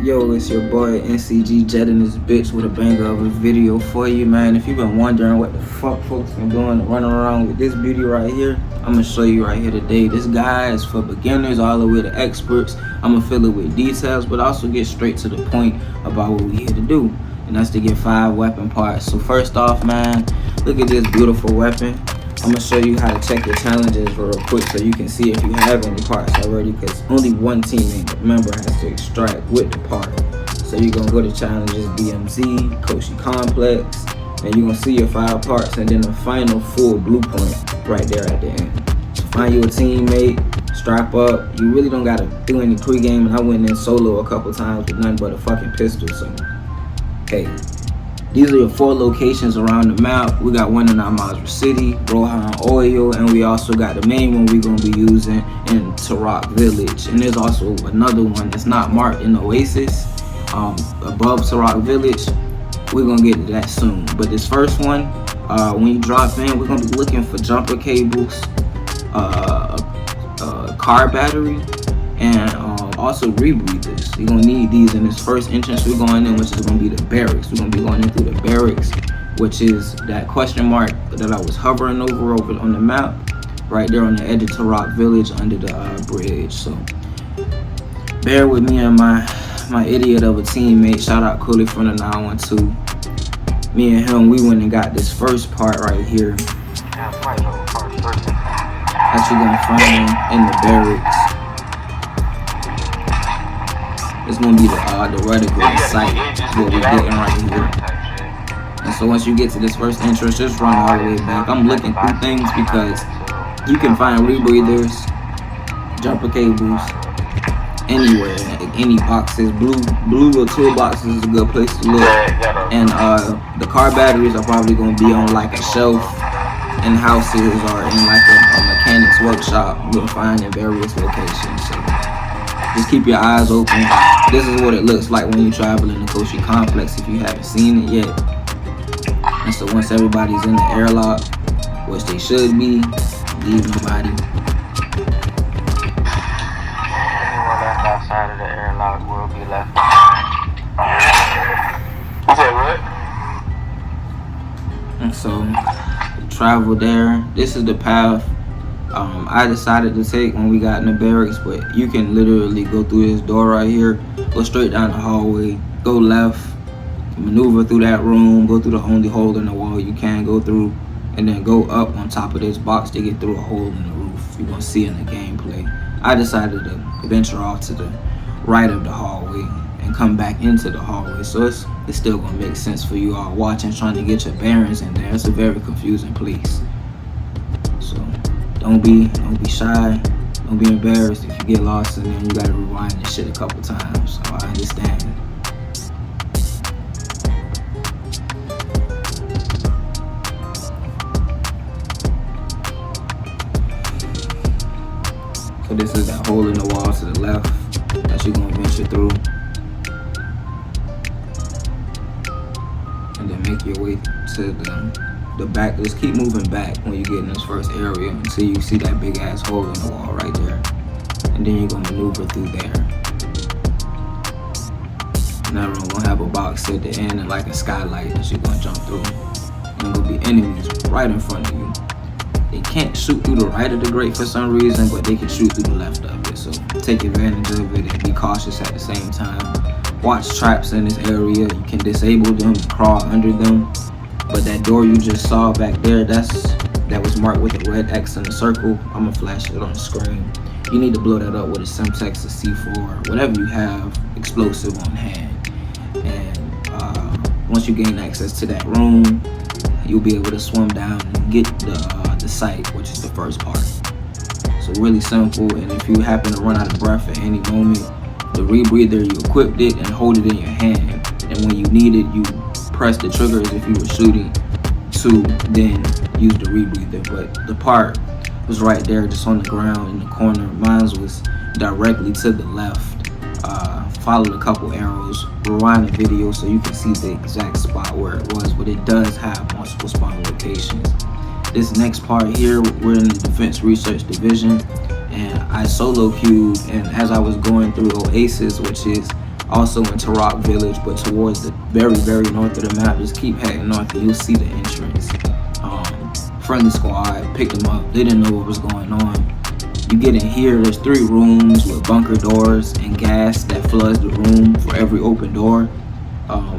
Yo, it's your boy NCG jetting this bitch with a banger of a video for you, man. If you've been wondering what the fuck folks been doing running around with this beauty right here, I'm gonna show you right here today. This guy is for beginners all the way to experts. I'm gonna fill it with details, but also get straight to the point about what we here to do, and that's to get 5 weapon parts. So first off, man, look at this beautiful weapon. I'm gonna show you how to check your challenges real quick so you can see if you have any parts already, because only one teammate member has to extract with the part. So you're gonna go to challenges DMZ, Koschei Complex, and you're gonna see your 5 parts and then the final full blueprint right there at the end. So find you a teammate, strap up. You really don't gotta do any pregame, and I went in solo a couple times with nothing but a fucking pistol. So hey, these are your 4 locations around the map. We got one in our Mazrah City, Rohan Oil, and we also got the main one we're gonna be using in Tarok Village. And there's also another one that's not marked in Oasis, above Tarok Village. We're gonna get to that soon. But this first one, when you drop in, we're gonna be looking for jumper cables, car battery, and also rebreathers. You're gonna need these in this first entrance we're going in, which is gonna be the Barracks. We're gonna be going in through the Barracks, which is that question mark that I was hovering over on the map, right there on the edge of Tarok Village under the bridge. So bear with me and my idiot of a teammate. Shout out Cooley from the 912. Me and him, we went and got this first part right here that you're gonna find in the Barracks. It's gonna be the reticle site what we're getting right here. And so once you get to this first entrance, just run all the way back. I'm looking through things because you can find rebreathers, jumper cables, anywhere, any boxes. Blue or toolboxes is a good place to look. And the car batteries are probably gonna be on like a shelf in houses or in like a mechanic's workshop. You'll find in various locations. So just keep your eyes open. This is what it looks like when you travel in the Koschei Complex if you haven't seen it yet. And so once everybody's in the airlock, which they should be, leave nobody. Anyone left outside of the airlock will be left behind. You said what? And so travel there. This is the path I decided to take when we got in the Barracks, but you can literally go through this door right here, go straight down the hallway, go left, maneuver through that room, go through the only hole in the wall you can go through, and then go up on top of this box to get through a hole in the roof. You're gonna see in the gameplay. I decided to venture off to the right of the hallway and come back into the hallway, so it's still gonna make sense for you all watching, trying to get your bearings in there. It's a very confusing place. So don't be shy, don't be embarrassed if you get lost, and then you gotta rewind this shit a couple times. So I understand. So this is that hole in the wall to the left that you're gonna venture through, and then make your way to the back. Just keep moving back when you get in this first area until you see that big ass hole in the wall right there, and then you're gonna maneuver through there. And that room gonna have a box at the end and like a skylight that you're gonna jump through, and there's gonna be enemies right in front of you. They can't shoot through the right of the grate for some reason, but they can shoot through the left of it. So take advantage of it and be cautious at the same time. Watch traps in this area. You can disable them and crawl under them. But that door you just saw back there, that was marked with a red X in the circle. I'm gonna flash it on the screen. You need to blow that up with a Semtex or C4, whatever you have explosive on hand. And once you gain access to that room, you'll be able to swim down and get the site, which is the first part. So really simple. And if you happen to run out of breath at any moment, the rebreather, you equipped it and hold it in your hand. And when you need it, you press the trigger as if you were shooting to then use the rebreather. But the part was right there, just on the ground in the corner. Mine was directly to the left. Followed a couple arrows, rewind the video so you can see the exact spot where it was, but it does have multiple spawn locations. This next part here, we're in the Defense Research Division, and I solo queued, and as I was going through Oasis, which is also into Rock Village, but towards the very, very north of the map. Just keep heading north and you'll see the entrance. Friendly squad picked them up. They didn't know what was going on. You get in here, there's 3 rooms with bunker doors and gas that floods the room for every open door,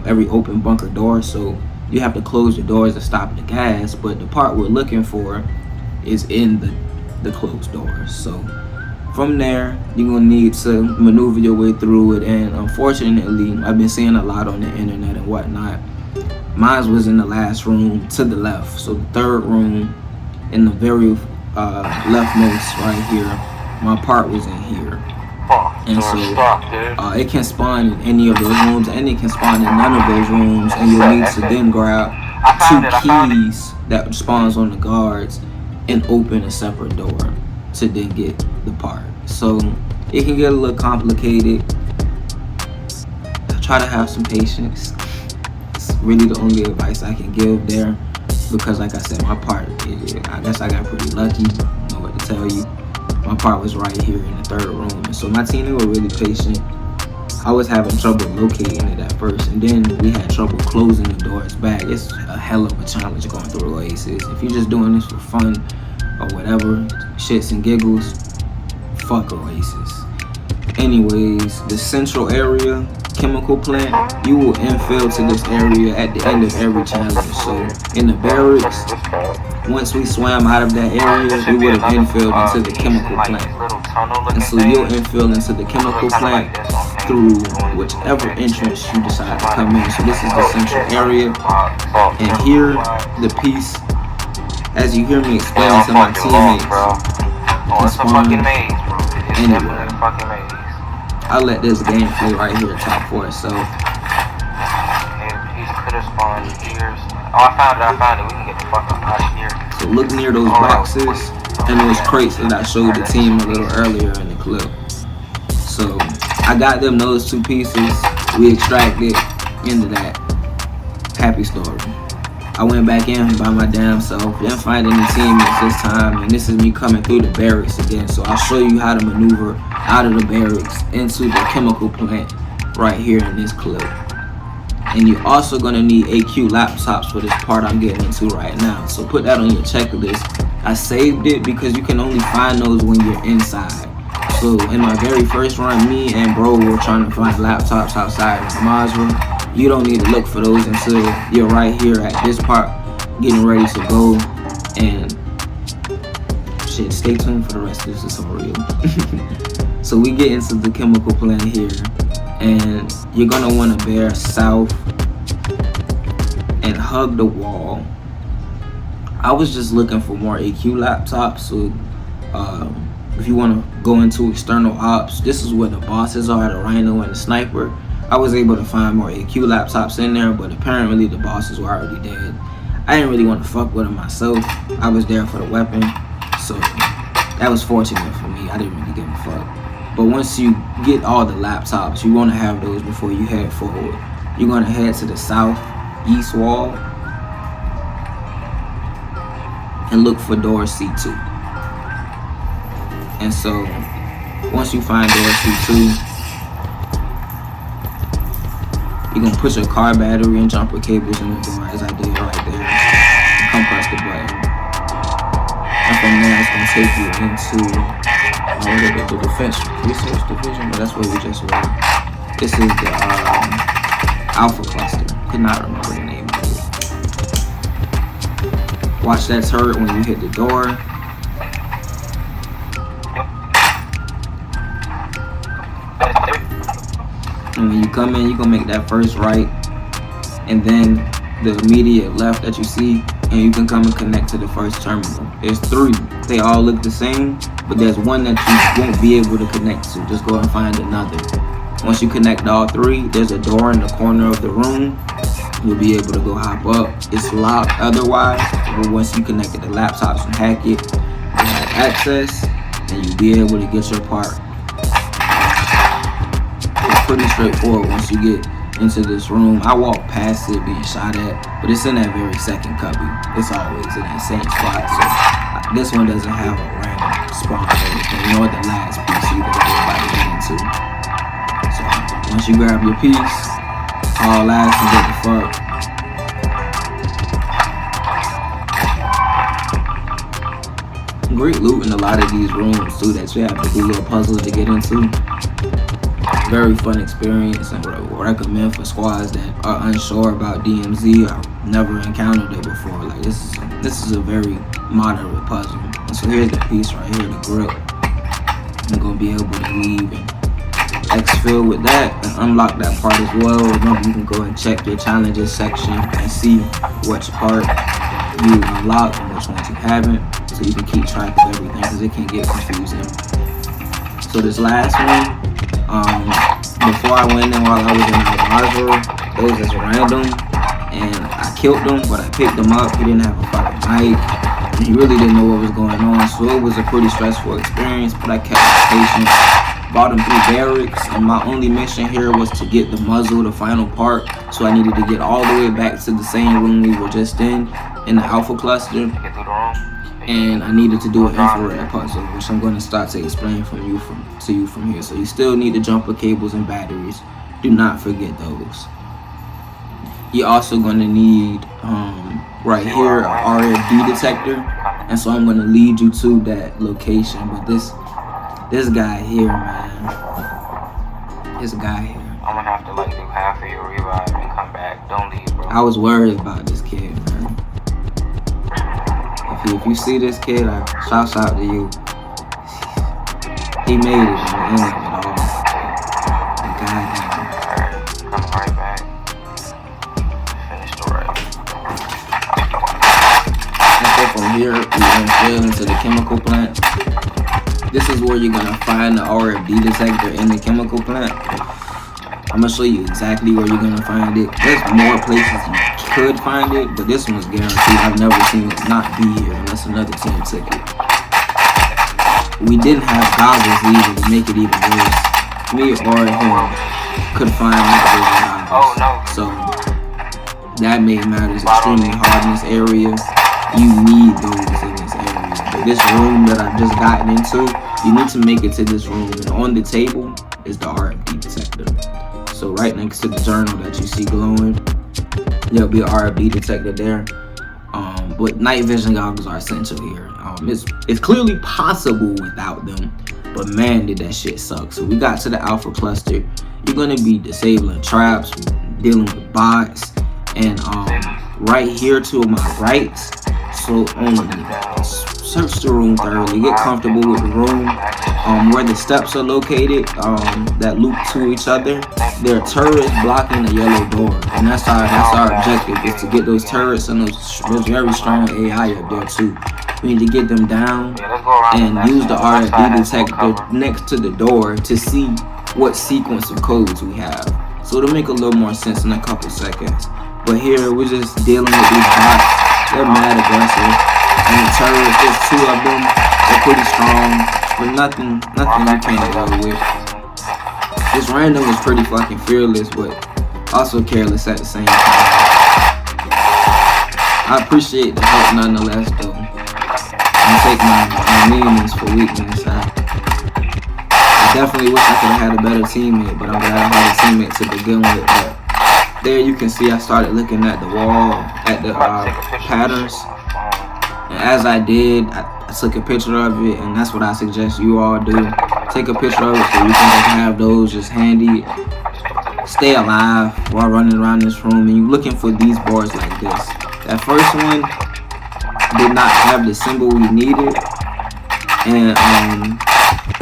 every open bunker door. So you have to close the doors to stop the gas, but the part we're looking for is in the closed doors. So from there, you're gonna need to maneuver your way through it. And unfortunately, I've been seeing a lot on the internet and whatnot. Mine was in the last room to the left, so the 3rd room in the very leftmost right here. My part was in here, and so it can spawn in any of those rooms, and it can spawn in none of those rooms, and you'll need to then grab 2 keys that spawns on the guards and open a separate door to then get the part. So it can get a little complicated. Try to have some patience. It's really the only advice I can give there, because like I said, my part, I guess I got pretty lucky. I don't know what to tell you. My part was right here in the 3rd room, and so my team, they were really patient. I was having trouble locating it at first, and then we had trouble closing the doors back. It's a hell of a challenge going through Oasis. If you're just doing this for fun or whatever, shits and giggles, fuck Oasis. Anyways, the central area, chemical plant, you will infill to this area at the end of every challenge. So in the barracks, once we swam out of that area, we would have infilled into the chemical plant. And so you'll infill into the chemical plant through whichever entrance you decide to come in. So this is the central area. And here, the piece, as you hear me explain to my teammates, can spawn anywhere. I'll let this gameplay right here talk for itself. I found it. We can get the fuck out of here. So look near those boxes and those crates that I showed the team a little earlier in the clip. So I got them those 2 pieces. We extracted into that. Happy story. I went back in by my damn self. Didn't find any teammates this time, and this is me coming through the barracks again. So I'll show you how to maneuver out of the barracks into the chemical plant right here in this clip. And you're also gonna need AQ laptops for this part I'm getting into right now. So put that on your checklist. I saved it because you can only find those when you're inside. So in my very first run, me and bro were trying to find laptops outside of Mazrah. You don't need to look for those until you're right here at this part, getting ready to go. And shit, stay tuned for the rest of this tutorial. So we get into the chemical plant here, and you're gonna want to bear south and hug the wall. I was just looking for more AQ laptops, so if you want to go into external ops, this is where the bosses are, the Rhino and the Sniper. I was able to find more AQ laptops in there, but apparently the bosses were already dead. I didn't really want to fuck with them myself. I was there for the weapon, so that was fortunate for me. I didn't really give a fuck. But once you get all the laptops, you want to have those before you head forward. You're going to head to the southeast wall and look for door C2. And so once you find door C2, you're going to put your car battery and jumper cables in the door, as I did right there. Come press the button. And from there, it's going to take you into the defense research division, but that's what we just read. This is the Alpha cluster. Could not remember the name of it. Watch that turret when you hit the door. And when you come in, you're gonna make that first right, and then the immediate left that you see, and you can come and connect to the first terminal. There's 3. They all look the same, but there's one that you won't be able to connect to. Just go and find another. Once you connect all 3, there's a door in the corner of the room. You'll be able to go hop up. It's locked otherwise, but once you connect to the laptops and hack it, you have access, and you'll be able to get your part. Pretty straightforward once you get into this room. I walked past it being shot at, but it's in that very second cubby. It's always in that same spot. So this one doesn't have a random spawn or anything, nor the last piece either that we're about to get into. So Once you grab your piece, haul ass and get the fuck. Great loot in a lot of these rooms too that you have to do little puzzles to get into. Very fun experience and would recommend for squads that are unsure about DMZ or never encountered it before. Like this is a very moderate puzzle. And so here's the piece right here, the grip. I'm gonna be able to leave and exfil with that and unlock that part as well. Remember, you can go and check your challenges section and see which part you unlocked and which ones you haven't, so you can keep track of everything because it can get confusing. So this last one, before I went in while I was in Mazrah, it was just random and I killed him, but I picked him up. He didn't have a fucking mic and he really didn't know what was going on, so it was a pretty stressful experience, but I kept my patience. Brought him through Barracks, and my only mission here was to get the muzzle, the final part, so I needed to get all the way back to the same room we were just in the alpha cluster, and I needed to do an infrared puzzle, which I'm going to start to explain to you from here. So you still need the jumper cables and batteries. Do not forget those. You're also going to need right here an RFD detector, and so I'm going to lead you to that location. But this guy here, man, this guy here. I'm gonna have to like do half of your revive and come back. Don't leave, bro. I was worried about this kid, man. If you see this kid, shouts out to you. He made it in the end of it all. God damn. Come right back. Finish the race. And so from here, we're gonna sail into the chemical plant. This is where you're gonna find the RFD detector in the chemical plant. I'm gonna show you exactly where you're gonna find it. There's more places you could find it, but this one's guaranteed. I've never seen it not be here unless another team took it. We didn't have goggles either to make it even worse. Me or him could find those goggles. So that made matters extremely hard in this area. You need those in this area. This room that I've just gotten into, you need to make it to this room, and on the table is the RFD detector. So right next to the journal that you see glowing, there'll be an RFD detector there. But night vision goggles are essential here. It's clearly possible without them, but man, did that shit suck. So we got to the alpha cluster. You're gonna be disabling traps, dealing with bots, and right here to my right. So search the room thoroughly, get comfortable with the room. Where the steps are located, that loop to each other, there are turrets blocking the yellow door, and that's our objective, is to get those turrets and those very strong AI up there too. We need to get them down and use the RFD detector next to the door to see what sequence of codes we have. So it'll make a little more sense in a couple seconds. But here we're just dealing with these bots. They're mad aggressive. And the turrets, there's two of them. They're pretty strong, but nothing you can't go with. This random was pretty fucking fearless, but also careless at the same time. I appreciate the help nonetheless, though. I take my meanings for weakness. I definitely wish I could have had a better teammate, but I'm glad I had a teammate to begin with. But there you can see I started looking at the wall, at the patterns. And as I did, I took a picture of it, and that's what I suggest you all do. Take a picture of it so you can just have those just handy. Stay alive while running around this room, and you're looking for these boards like this. That first one did not have the symbol we needed, and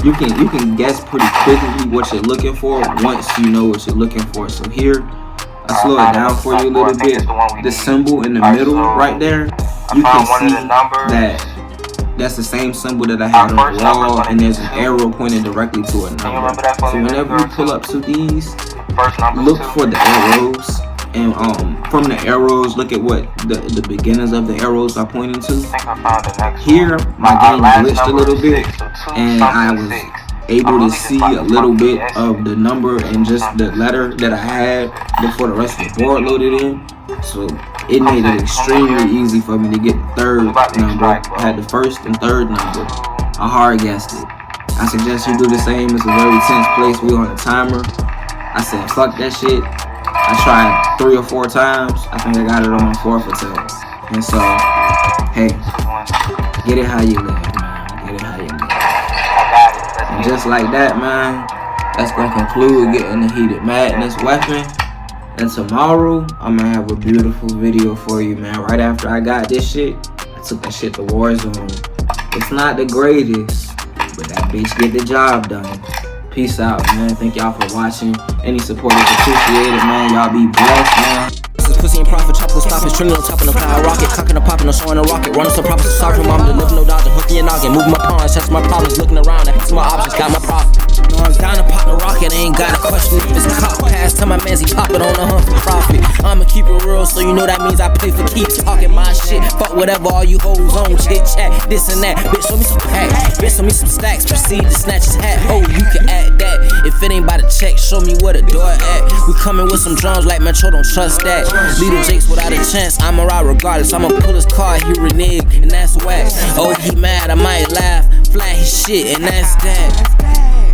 you can guess pretty quickly what you're looking for once you know what you're looking for. So here, I slow it down for you a little bit. The symbol in the middle right there, you can see that that's the same symbol that I had on the wall, and there's an arrow pointing directly to a number. So whenever you pull up to these, look for the arrows, and from the arrows, look at what the beginnings of the arrows are pointing to. Here, my game glitched a little bit, and I was able to see a little bit of the number and just the letter that I had before the rest of the board loaded in. So it made it extremely easy for me to get the third number. I had the first and third number. I hard guessed it. I suggest you do the same. It's a very tense place. We're on a timer. I said, fuck that shit. I tried 3 or 4 times. I think I got it on my 4th attempt. And so, hey, get it how you live, man. Get it how you live. And just like that, man, that's gonna conclude getting the Heated Madness weapon. And tomorrow, I'm gonna have a beautiful video for you, man. Right after I got this shit, I took that shit to Warzone. It's not the greatest, but that bitch get the job done. Peace out, man. Thank y'all for watching. Any support is appreciated, man. Y'all be blessed, man. Pussy and profit, chop will stop it. Trending on top of the cloud rocket. Cocking and popping, showing a rocket. Running some proper, sorry mom, deliver no dodging. Hooking and knocking, moving my pawns, that's my problems. Looking around, that's my options, got my profit. No, I'm down to pop the rocket, ain't got a question if it's cop. Pass to my mans, he pop it on the hunt for profit. I'ma keep it real, so you know that means I play for keeps. Talking my shit, fuck whatever all you hoes on. Chit chat, this and that. Bitch, show me some packs, bitch, show me some stacks. Proceed to snatch his hat. Oh, you can add that. If it ain't by the check, show me where the door at. We coming with some drums like Metro, don't trust that. Lead the Jakes without a chance, I'ma ride regardless. I'ma pull his car, he renege, and that's whack. Oh, he mad, I might laugh, flat his shit, and that's that.